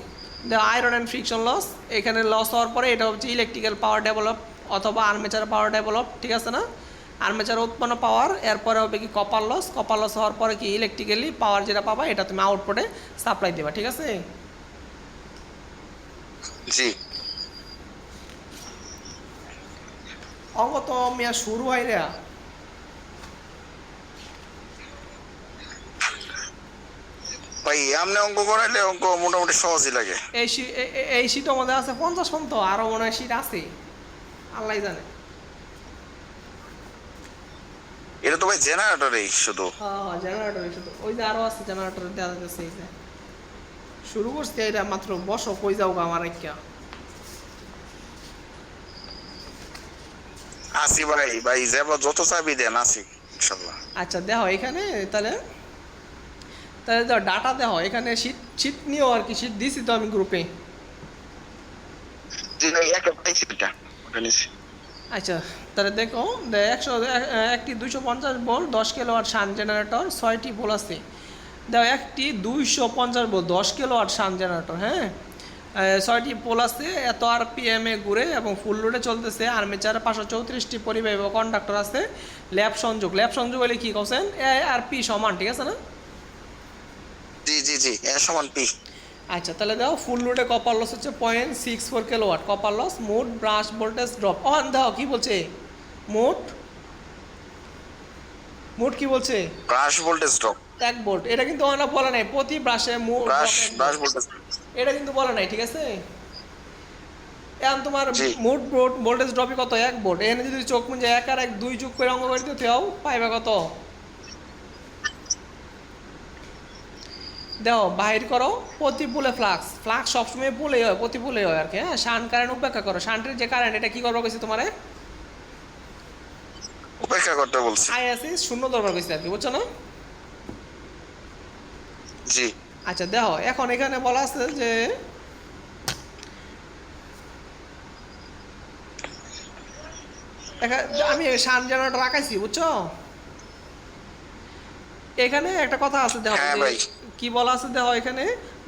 আয়রন অ্যান্ড ফ্রিকশন লস, এখানে লস হওয়ার পরে এটা হচ্ছে ইলেকট্রিক্যাল পাওয়ার ডেভেলপ অথবা আর্মেচার পাওয়ার ডেভেলপ, ঠিক আছে না? আর্মেচার উৎপন্ন পাওয়ার, এরপরে হবে কি কপার লস, কপার লস হওয়ার পরে কি ইলেকট্রিক্যালি পাওয়ার যেটা পাবা এটা তুমি আউটপুটে সাপ্লাই দেবা, ঠিক আছে? জি। অঙ্ক তো মিয়া শুরু হয় রে। ভাই আমনে অঙ্ক করাইলে অঙ্ক মোটামুটি সহজই লাগে। এই শীটের মধ্যে আছে 50 পর্যন্ত, আরও মনে হয় শীট আছে, আল্লাহ জানে। এটা তো ভাই জেনারেটরেই শুধু। হ্যাঁ হ্যাঁ, জেনারেটর শুধু, ওই যে আরও আছে জেনারেটর দেওয়া যাচ্ছে। এই যে শুরু করছি এটা মাত্র, বসো কই যাও গা আমার একটা। আসি ভাই, ভাই যাব যত চাবি দেন আসি ইনশাআল্লাহ। আচ্ছা দেখো এখানে, তাহলে তাহলে দেখো ডাটা দেখো এখানে শীট নিও আর কি, শীট দিছি তো আমি গ্রুপে। জি ভাই একটা পাইছি এটা, ওটা নিছি। আচ্ছা তাহলে দেখো, একটি 250 ভোল্ট 10 কিলোওয়াট শান্ট জেনারেটর 6টি পোল আছে। দেখো একটি 250 ভোল্ট 10 কিলোওয়াট শান্ট জেনারেটর, হ্যাঁ, 6টি পোল আছে, এত আরপিএমে ঘুরে এবং ফুল লোডে চলতেছে। আর্মেচারে 534টি পরিবাহী বা কন্ডাক্টর আছে। ল্যাব সংযোগ হলে কি করছেন, এ আর পি সমান, ঠিক আছে না? জি জি জি, এ সমান পি। আচ্ছা তাহলে দাও ফুল লোডে কপার লস হচ্ছে 0.64 কিলোওয়াট কপার লস, মোট ব্রাশ ভোল্টেজ ড্রপ দাও কি বলছে, মোট কি বলছে, ব্রাশ ভোল্টেজ ড্রপ, 1 ভোল্ট। এটা কিন্তু অনা বলা নাই প্রতি ব্রাশে ব্রাশ ভোল্টেজ, এটা কিন্তু বলা নাই, ঠিক আছে? এখন তোমার জি। মোট ভোল্টেজ ড্রপই কত, 1 ভোল্ট। এখানে যদি চোখ মুঞ্জে 1 আর 1 2 যোগ করে অঙ্ক করে দিতে পাইবে কত, দেখো বাহির করো প্রতি পুলে ফ্লাক্স, ফ্লাক্স সবসময় পুলেই হয়, প্রতি পুলেই হয় আর কি। হ্যাঁ, শান্ট কারেন্ট উপেক্ষা করো, শান্টের যে কারেন্ট এটা কি করবো কইছি তোমারে, উপেক্ষা করতে বলছি। আইএসি শূন্য দরকার কইছি আর কি, বুঝছো না? জি আচ্ছা দেখো এখন এখানে বলা আছে যে আমি শান্ট জেনারেটর রাখাইছি, বুঝছো? এখানে একটা কথা আছে দেখো, হ্যাঁ যে ভাই। কি বলা আছে দেখো, এখানে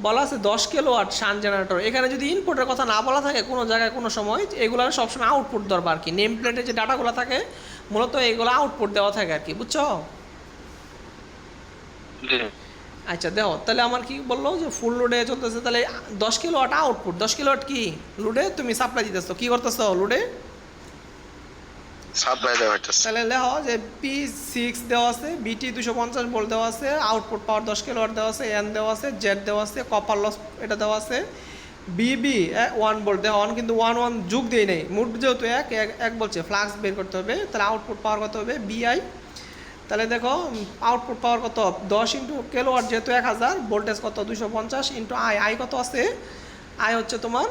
বলা আছে 10 কিলোওয়াট শান্ট জেনারেটর। এখানে যদি ইনপুটের কথা না বলা থাকে কোনো জায়গায় কোনো সময়, এগুলোর সবসময় আউটপুট দরকার আর কি। নেম প্লেটে যে ডাটাগুলো থাকে মূলত এগুলো আউটপুট দেওয়া থাকে আর কি, বুঝছো? জি আচ্ছা দেখো তাহলে আমার কি বললো যে ফুল লোডে চলতেছে, তাহলে 10 কিলোওয়াট আউটপুট, 10 কিলোওয়াট কি লোডে তুমি সাপ্লাই দিতেছো, কি করতেছো লোডে? সাপ্লাই দেওয়া হইতেছে। তাহলে লেখো যে P6 দেওয়া আছে, BT 250 ভোল্ট দেওয়া আছে, আউটপুট পাওয়ার 10 কিলোওয়াট দেওয়া আছে, এন দেওয়া আছে, জেড দেওয়া আছে, কপার লস এটা দেওয়া আছে, বিবি 1 ভোল্ট দেওয়া অন, কিন্তু 1 যুগ দিয়ে নেই, মুড যেহেতু এক বলছে, ফ্লাক্স বের করতে হবে, তাহলে আউটপুট পাওয়ার কত হবে বিআই। তাহলে দেখো আউটপুট পাওয়ার কত 10 ইন্টু কিলোওয়াট, যেহেতু 1000, ভোল্টেজ কত 250 ইন্টু আই, আই কত আছে, আই হচ্ছে তোমার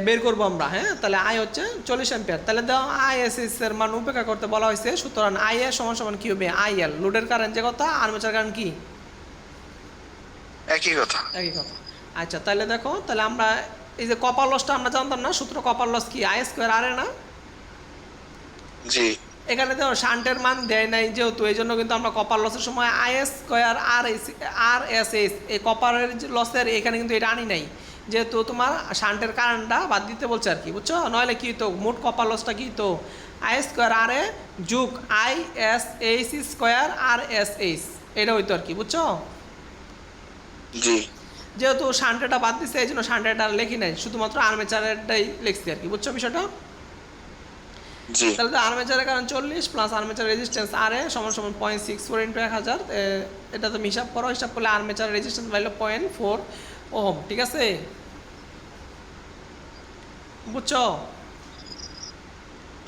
বের করবো আমরা। হ্যাঁ, তাহলে আই হচ্ছে 40 অ্যাম্পিয়ার। তাহলে দাও আইএসএস এর মান উপেক্ষা করতে বলা হয়েছে, সুতরাং আই এর সমান সমান কি হবে, আইএল লোডের কারেন্ট যে কথা, আর্মেচার কারেন্ট কি একই কথা। একই কথা। আচ্ছা তাহলে দেখো, তাহলে আমরা এই যে কপার লসটা আমরা জানতাম না, সূত্র কপার লস কি আই স্কোয়ার আর এ না। জি এখানে দেখো শান্টের মান দেয় নাই যেহেতু, এই জন্য কিন্তু আমরা কপার লসের সময় I square R S S এই কপারের লসের এখানে কিন্তু এটা আনি নাই, যেহেতু তোমার শান্টের কারেন্টটা বাদ দিতে বলছে আর কি, বুঝছো? নইলে কি তো মোট কপার লসটা কি তো আই স্কোয়ার আর এ যুগ I S H square R S H, এটা হইতো আর কি, বুঝছো? জি যেহেতু শান্টেটা বাদ দিচ্ছে এই জন্য শান্টেটা লিখি নাই, শুধুমাত্র আর্মেচারেরটাই লিখছি আর কি, বুঝছো বিষয়টা? জি তাহলে তো আর্মেচারের কারণ 40 প্লাস আর্মেচার রেজিস্ট্যান্স আর এ সমান সমান 0.64 ইন্টু 1000, এটা তুমি হিসাব করো, হিসাব করলে আর্মেচার রেজিস্ট্যান্স পাইলো 0.4 ওহম, ঠিক আছে? বুঝছো?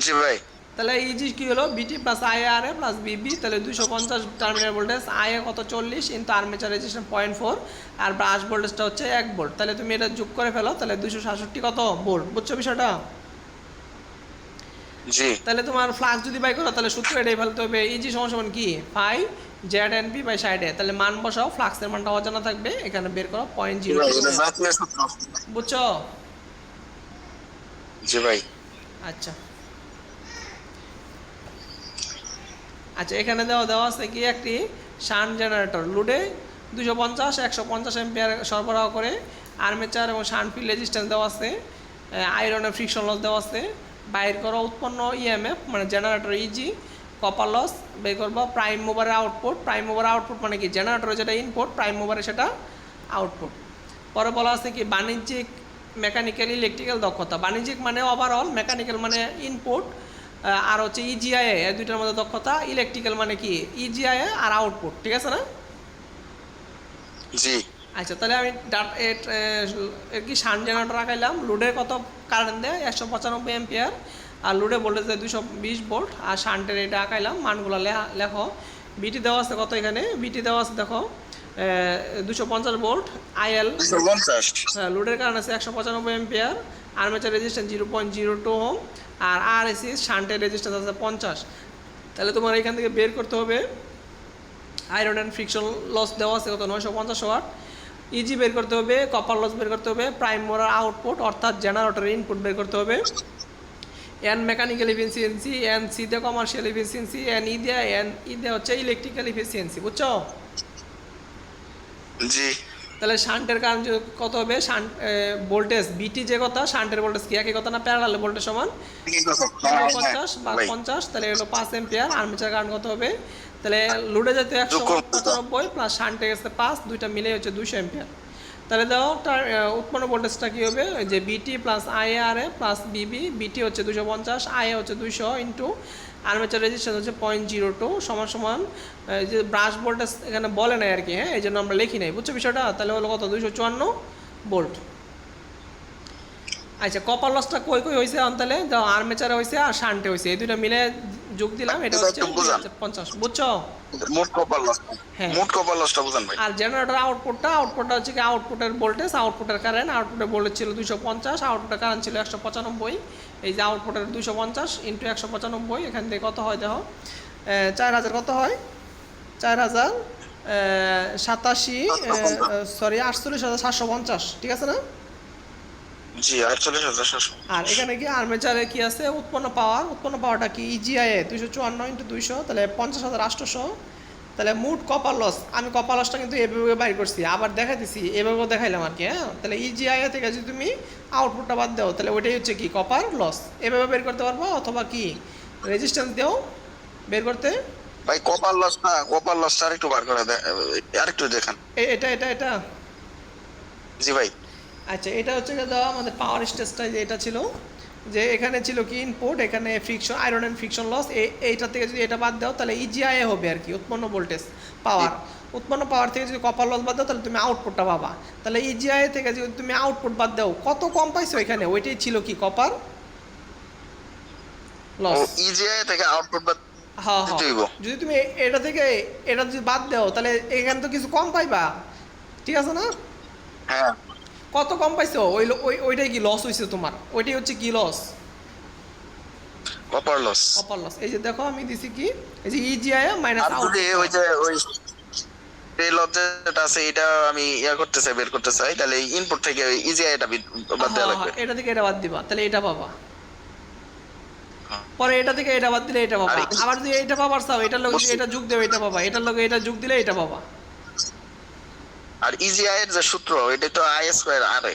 জি ভাই। তাহলে ইজি কি হলো, V T plus I R A plus V B, তাহলে 250 টার্মিনাল ভোল্টেজ, আই এ কত 40 ইন্টু আর্মেচার রেজিস্ট্যান্স 0.4, আর ব্রাশ ভোল্টেজটা হচ্ছে 1 ভোল্ট। তাহলে তুমি এটা যোগ করে ফেলো, তাহলে 266 কত ভোল্ট, বুঝছো বিষয়টা? জি তাহলে তোমার ফ্লাক্স যদি বাই করো তাহলে সূত্র এটাই ফেলতে হবে, ইজি সমান সমান কি phi Z N P by সাইডে, তাহলে মান বসাও, ফ্লাক্সের মানটা অজানা থাকবে, এখানে বের করো 0.0, বুঝছো? জি ভাই। আচ্ছা আচ্ছা এখানে দেওয়া আছে কি একটি শান্ট জেনারেটর লোডে 250 150 এম্পিয়ার সরবরাহ করে, আর্মেচার এবং শান্ট ফিল্ড রেজিস্ট্যান্স দেওয়া আছে, আয়রনের ফ্রিকশন লস দেওয়া আছে, বাইর করো উৎপন্ন ইএমএফ মানে জেনারেটর ইজি, কপার লস বের করবো, প্রাইম মুভারের আউটপুট, প্রাইম মুভারের আউটপুট মানে কি জেনারেটরের যেটা ইনপুট, প্রাইম মুভারে সেটা আউটপুট। পরে বলা আছে কি বাণিজ্যিক মেকানিক্যাল ইলেকট্রিক্যাল দক্ষতা, বাণিজ্যিক মানে ওভারঅল, মেকানিক্যাল মানে ইনপুট, আর হচ্ছে ইজিআই এর দুইটার মধ্যে দক্ষতা, ইলেকট্রিক্যাল মানে কি ইজিআই আর আউটপুট, ঠিক আছে না? জি আচ্ছা তাহলে আমি এর কি শান্ট জেনারেটর রাখাইলাম, লোডের কত কারেন্ট দেয় 195 এম্পিয়ার, আর লোডে ভোল্টেজ দেয় 220 ভোল্ট, আর শান্টের এটা আঁকাইলাম, মানগুলো লেখো। বিটি দেওয়া আছে কত, এখানে বিটি দেওয়া আছে দেখো 250 ভোল্ট, আইএল 250। হ্যাঁ লোডের কারণ আছে 195 এম্পিয়ার, আর্মেচার রেজিস্ট্যান্স 0.02 ওহম, আর আর এসি শান্টের রেজিস্ট্যান্স আছে 50। তাহলে তোমার এখান থেকে বের করতে হবে আয়রন অ্যান্ড ফ্রিকশন লস দেওয়া আছে কত 950 ওয়াট, ইজি বের করতে হবে, কপার লস বের করতে হবে, প্রাইম মোরার আউটপুট অর্থাৎ জেনারেটরের ইনপুট বের করতে হবে, N mechanical efficiency, N C দিয়ে কমার্শিয়াল ইফিসিয়েন্সি, এন ই দিয়ে হচ্ছে ইলেকট্রিক্যাল ইফিসিয়েন্সি, বুঝছো? জি তাহলে শান্টের কারণ কত হবে, শান্ট ভোল্টেজ বিটি যে কথা, শান্টের ভোল্টেজ কি একই কথা না, প্যারালাল ভোল্টেজ সমান 50 বা 50, তাহলে হলো 5 এম্পিয়ার, আর্মেচার কারণ কত হবে, তাহলে লোডে যেতে 195 প্লাস শান্টে গেছে 5, দুইটা মিলে হচ্ছে 200 এম্পিয়ার। তাহলে দাও তার উৎপন্ন ভোল্টেজটা কী হবে, যে V T plus I R A plus V B, V T হচ্ছে 250, আই এ হচ্ছে 200 ইন্টু আর্মেচার রেজিস্ট্যান্স হচ্ছে 0.02 সমান সমান, যে ব্রাশ ভোল্টেজ এখানে বলে নাই আর কি, হ্যাঁ এই জন্য আমরা লিখি নাই, বুঝছো বিষয়টা? তাহলে হলো কত 254 ভোল্ট। আচ্ছা কপার লসটা কই কই হয়েছে তাহলে আর্মেচারে হয়েছে আর শান্টে হয়েছে, এই দুটো মিলে যোগ দিলাম, এটা হচ্ছে একটু বুঝান। 50, বুঝছো? মোট কপার লস, হ্যাঁ। মোট কপার লসটা বুঝান ভাই। আর জেনারেটর আউটপুটটা হচ্ছে কি আউটপুটের ভোল্টেজ, আউটপুটের কারেন্ট, আউটপুটের ভোল্টেজ ছিল 250, আউটপুটের কারেন্ট ছিল 195। এই যে আউটপুটের 250 ইন্টু 195, এখান থেকে কত হয় দেখো, 4000 কত হয়, 48,750, ঠিক আছে না? জি 48,700। আর এখানে কি আর্মেচারে কি আছে, উৎপন্ন পাওয়ারটা কি ইজিআই 254 ইন্টু 200, তাহলে 50,800। তাহলে মোট কপার লস, আমি কপার লসটা কিন্তু এভাবে বাইর করছি, আবার দেখাইতেছি, এভাবেও দেখাইলাম আর কি। হ্যাঁ, তাহলে ইজিআই থেকে যদি তুমি আউটপুটটা বাদ দাও তাহলে ওইটাই হচ্ছে কি কপার লস, এভাবে বের করতে পারবো, অথবা কি রেজিস্ট্যান্স দিয়েও বের করতে। ভাই কপার লসটা আরেকটু বার করে আরেকটু দেখান। এটা এটা এটা জি ভাই। আচ্ছা, এটা হচ্ছে দেওয়া আমাদের পাওয়ার স্টেজটা, যে এটা ছিল, যে এখানে ছিল কি ইনপুট, এখানে friction, iron and friction loss, এইটা থেকে যদি এটা বাদ দাও তাহলে ইজিআই হবে আর কি, উৎপন্ন ভোল্টেজ উৎপন্ন পাওয়ার থেকে যদি কপার লস বাদ দাও তাহলে তুমি আউটপুটটা পাবা। তাহলে ইজিআই থেকে যদি তুমি আউটপুট বাদ দাও কত কম পাইছো এখানে, ওইটাই ছিল কি কপার লস। ইজিআই থেকে আউটপুট বাদ হ্যাঁ দিতে হইব। যদি তুমি এটা থেকে এটা যদি বাদ দাও তাহলে এখানে তো কিছু কম পাইবা, ঠিক আছে না? হ্যাঁ। কত কম পাইছো, ওইটাই কি লস হয়েছে তোমার, ওইটাই হচ্ছে কি loss, copper loss. Copper loss. এই যে দেখো আমি দিছি কি, এই যে ইজিআই মাইনাস আর যদি ওই যে ওই তেল যেটা আছে এটা আমি করতে চাই, বের করতে চাই, তাহলে ইনপুট থেকে ইজিআই এটা বাদ দেওয়া লাগবে। এটা থেকে এটা বাদ দিবা তাহলে এটা পাবা, পরে এটা থেকে এটা বাদ দিলে এটা পাবা, আবার যদি এটা পাবার চাও এটার লগে যদি এটা যোগ দেও এটা পাবা, এটার লগে এটা যোগ দিলে এটা পাবা। আর ইজিআই এর যে সূত্র এটা তো আই স্কয়ার আর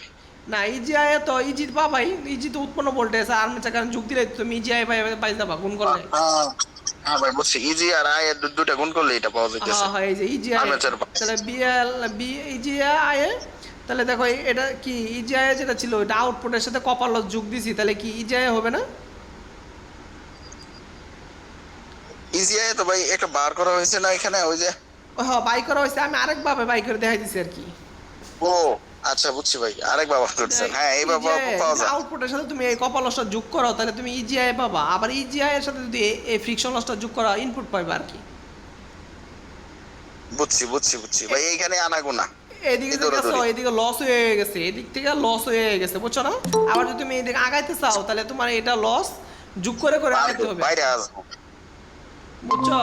না, ইজিআই তো ইজি পাবাই, ইজি তো উৎপন্ন ভোল্টেজ, আর্মেচার কারেন্ট যোগ দিলে তুমি ইজিআই পাই যাবা গুণ করলে। হ্যাঁ ভাই বুঝছি, ইজি আর আই এর দুটো গুণ করলে এটা পাওয়া যাইতেছে। হ্যাঁ, এই যে ইজিআই, তাহলে ইজিআই, তাহলে দেখো এটা কি ইজিআই যেটা ছিল এটা আউটপুটের সাথে কপার লস যোগ দিছি, তাহলে কি ইজিআই হবে না? ইজিআই তো ভাই একটা বার করা হয়েছে না এখানে, ওই যে হ্যাঁ বাই করা হয়েছে, আমি আরেকভাবে বাই করে দেখাই দিছি আর কি। ও আচ্ছা বুঝছি ভাই, আরেক ব্যবহার করছেন। হ্যাঁ এই ব্যবহার পাওয়া যায়। আউটপুটের সাথে তুমি এই কপার লসটা যোগ করো তাহলে তুমি ইজিআই পাবা, আবার ইজিআই এর সাথে যদি এই ফ্রিকশন লসটা যোগ করো ইনপুট পাইবা আর কি। বুঝছি ভাই, এইখানে আনাগোনা এদিকে দেখছো, এদিকে লস হয়ে গেছে, এদিক থেকে লস হয়ে গেছে, বুঝছো না? আবার যদি তুমি এদিকে আগাইতে চাও তাহলে তোমার এটা লস যোগ করে করে আগাইতে হবে, বাইরে আসবো। বুঝছো?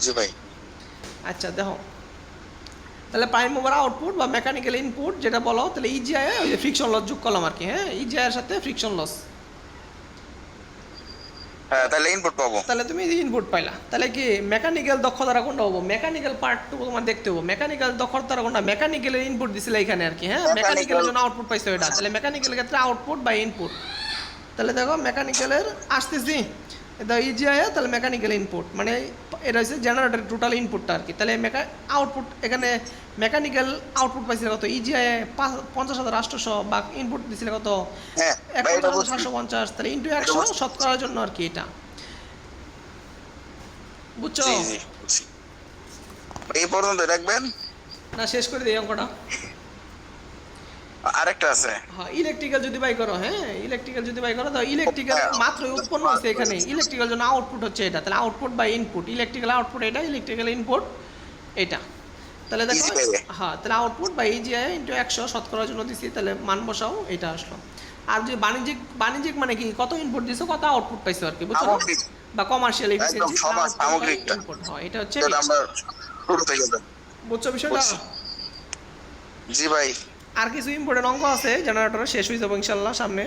জি ভাই। আচ্ছা দেখো, তাহলে প্রাইম মুভার আউটপুট বা মেকানিক্যাল ইনপুট যেটা বলো, তাহলে ইজিআই ওই যে ফ্রিকশন লস যোগ করলাম আর কি। হ্যাঁ, ইজিআই এর সাথে ফ্রিকশন লস, হ্যাঁ তাহলে ইনপুট পাবো। তাহলে তুমি ইনপুট পাইলা। তাহলে কি মেকানিক্যাল দক্ষতাটা কোনটা হবো, মেকানিক্যাল পার্টটুকু তোমার দেখতে হবো, মেকানিক্যাল দক্ষতাটা কোনটা, মেকানিক্যালের ইনপুট দিছিলে এখানে আর কি। হ্যাঁ, মেকানিক্যালের জন্য আউটপুট পাইছো এটা, তাহলে মেকানিক্যাল ক্ষেত্রে আউটপুট বা ইনপুট। তাহলে দেখো মেকানিক্যালের আসতেছি, এটা ইজিআই, তাহলে মেকানিক্যাল ইনপুট মানে এটা হচ্ছে জেনারেটর টোটাল ইনপুটটা আর কি। তাহলে আউটপুট এখানে মেকানিক্যাল আউটপুট পাইছিল কত, ইজিআই 50,800 বা ইনপুট দিছিল কত 51,750, তাহলে ইন্টু 100 শতকরার জন্য আর কি এটা, বুঝছো? এই পর্যন্ত রাখবেন না, শেষ করে দিই অঙ্কটা। আরেকটা আছে। হ্যাঁ, ইলেকট্রিক্যাল যদি বাই করো, হ্যাঁ ইলেকট্রিক্যাল যদি বাই করো তো ইলেকট্রিক্যাল মাত্র উৎপন্ন হচ্ছে এখানে, ইলেকট্রিক্যাল জন্য আউটপুট হচ্ছে এটা, তাহলে output by input, electrical output এটা, ইলেকট্রিক্যাল ইনপুট এটা। তাহলে দেখো, হ্যাঁ তাহলে আউটপুট বাই ইজিআই ইন্টু 100 শতকরার জন্য দিছি, তাহলে মান বসাও, এটা আসলো। আর যদি বাণিজ্যিক মানে কি, কত ইনপুট দিছো কত আউটপুট পাইছো আর কি, বুঝছো? বা কমার্শিয়াল এফিসিয়েন্সি ইনপুট হয়, এটা হচ্ছে বুঝছো বিষয়টা? জি ভাই। আর কিছু ইম্পর্টেন্ট অঙ্ক আছে জেনারেটরে, শেষ হয়ে যাবো ইনশাল্লাহ সামনে।